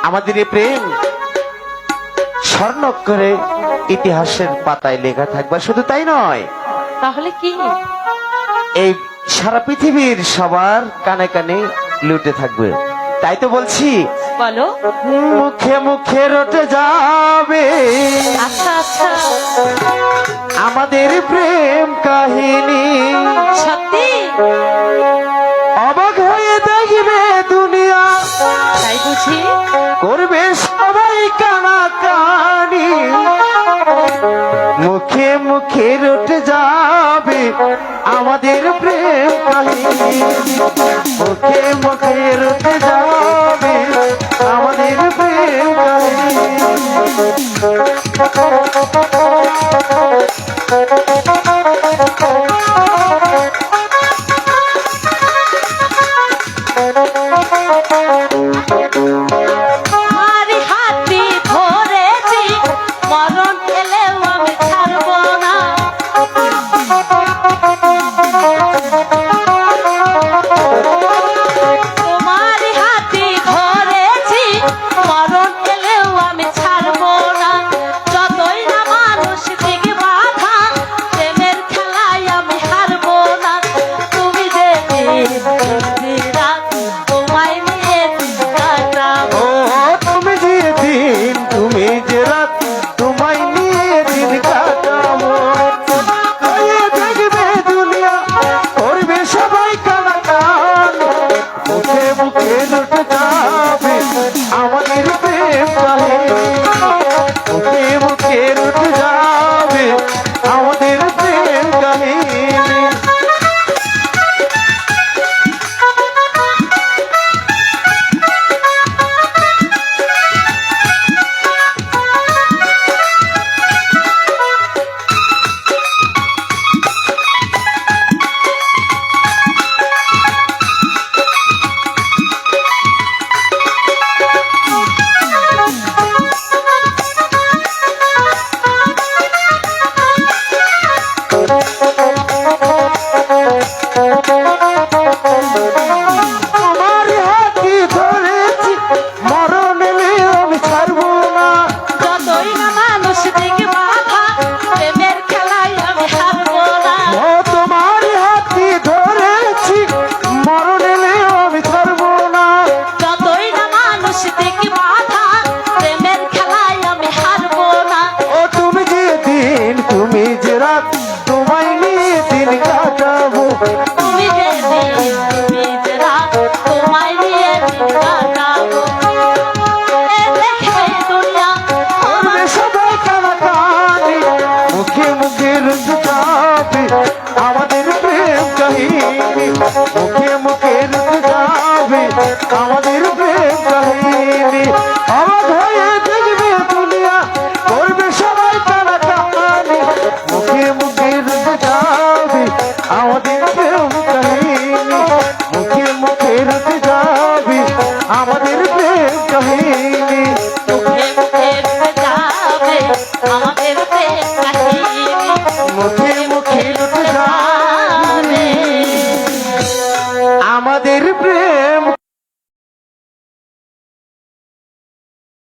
আমাদের এই প্রেম স্বর্ণাক্ষরে ইতিহাসের পাতায় লেখা থাকবে। শুধু তাই নয়, তাহলে কি? এই সারা পৃথিবীর সবার কানে কানে লুটে থাকবে। তাই তো বলছি, বলো। মুখে মুখে রটে যাবে আচ্ছা আচ্ছা, আমাদের প্রেম কাহিনী। সত্যি? অবাক হয়ে দেখবে দুনিয়া, তাই বুঝি? করবে সবাই কানাকানি। মুখে মুখে রটে যাবে আমাদের প্রেম কাহিনী। মুখে মুখে রটে যাবে আমাদের প্রেম কাহিনী। তোমারই হাতটি ধরেছি, মরণ এলেও আমি ছাড়বো না। তোমারই হাতটি ধরেছি, মরণ এলেও আমি ছাড়বো না। যতই না মানসিক বাধা, প্রেমের খেলায় আমি হারবো না। তুমি যে রাত, তোমায় নিয়ে দিন কাটাবো। ও তুমি যে দিন, তুমি যে রাত, তোমায় নিয়ে দিন কাটাবো। হয়ে দেখবে দুনিয়া, করবে সবাই কানাকান। মুখে মুখে লুটে যাবে আমাদের